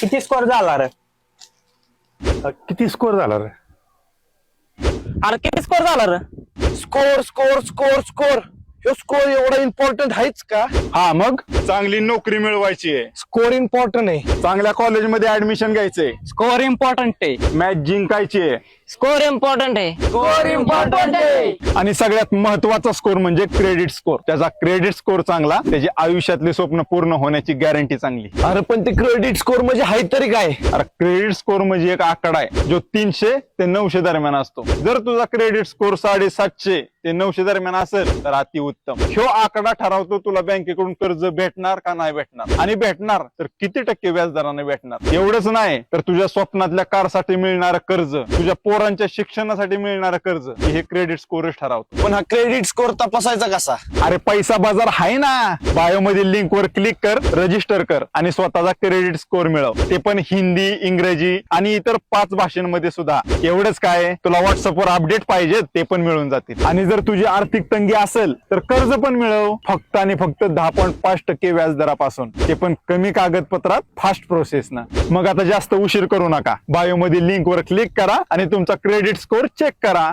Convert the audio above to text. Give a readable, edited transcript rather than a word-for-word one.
किती स्कोर झाला रे? किती स्कोर झाला रे? अरे किती स्कोर झाला रे? स्कोर स्कोर स्कोर स्कोर ह्यो स्कोर एवढा इम्पॉर्टंट आहेच का? हा मग चांगली नोकरी मिळवायची आहे, स्कोर इम्पॉर्टंट आहे. चांगल्या कॉलेजमध्ये ऍडमिशन घ्यायचंय, स्कोर इम्पॉर्टंट आहे. मॅच जिंकायची आहे स्कोर इम्पॉर्टंट आहे. स्कोर इम्पॉर्टंट आहे. आणि सगळ्यात महत्वाचा स्कोर म्हणजे क्रेडिट स्कोर. त्याचा क्रेडिट स्कोर चांगला, त्याची आयुष्यातली स्वप्न पूर्ण होण्याची गॅरंटी चांगली. अरे पण ते क्रेडिट स्कोर म्हणजे आहे तरी काय? अरे क्रेडिट स्कोर म्हणजे एक आकडा आहे जो 300 ते 900 दरम्यान असतो. जर तुझा क्रेडिट स्कोर 750 ते 900 दरम्यान असेल तर अतिउत्तम. ह्यो आकडा ठरवतो तुला बँकेकडून कर्ज भेटणार का नाही भेटणार, आणि भेटणार तर किती टक्के व्याजदराने भेटणार. एवढंच नाही तर तुझ्या स्वप्नातल्या कारसाठी मिळणारं कर्ज, तुझ्या पोरांच्या शिक्षणासाठी मिळणारं कर्ज, हे क्रेडिट स्कोरच ठरवतो. पण हा क्रेडिट स्कोर तपासायचा कसा? अरे पैसा बाजार आहे ना, बायो मधील लिंक वर क्लिक कर, रजिस्टर कर आणि स्वतःचा क्रेडिट स्कोर मिळव. ते पण हिंदी, इंग्रजी आणि इतर 5 भाषांमध्ये सुद्धा. एवढंच काय, तुला व्हॉट्सअपवर अपडेट पाहिजे ते पण मिळून जातील. आणि जर तुझी आर्थिक तंगी असेल तर कर्ज पण मिळव, फक्त आणि फक्त 10.5% व्याजदरापासून, ते पण कमी कागदपत्रात, फास्ट प्रोसेस ना. मग आता जास्त उशीर करू नका, बायो मधील लिंक वर क्लिक करा आणि तुमचा क्रेडिट स्कोर चेक करा.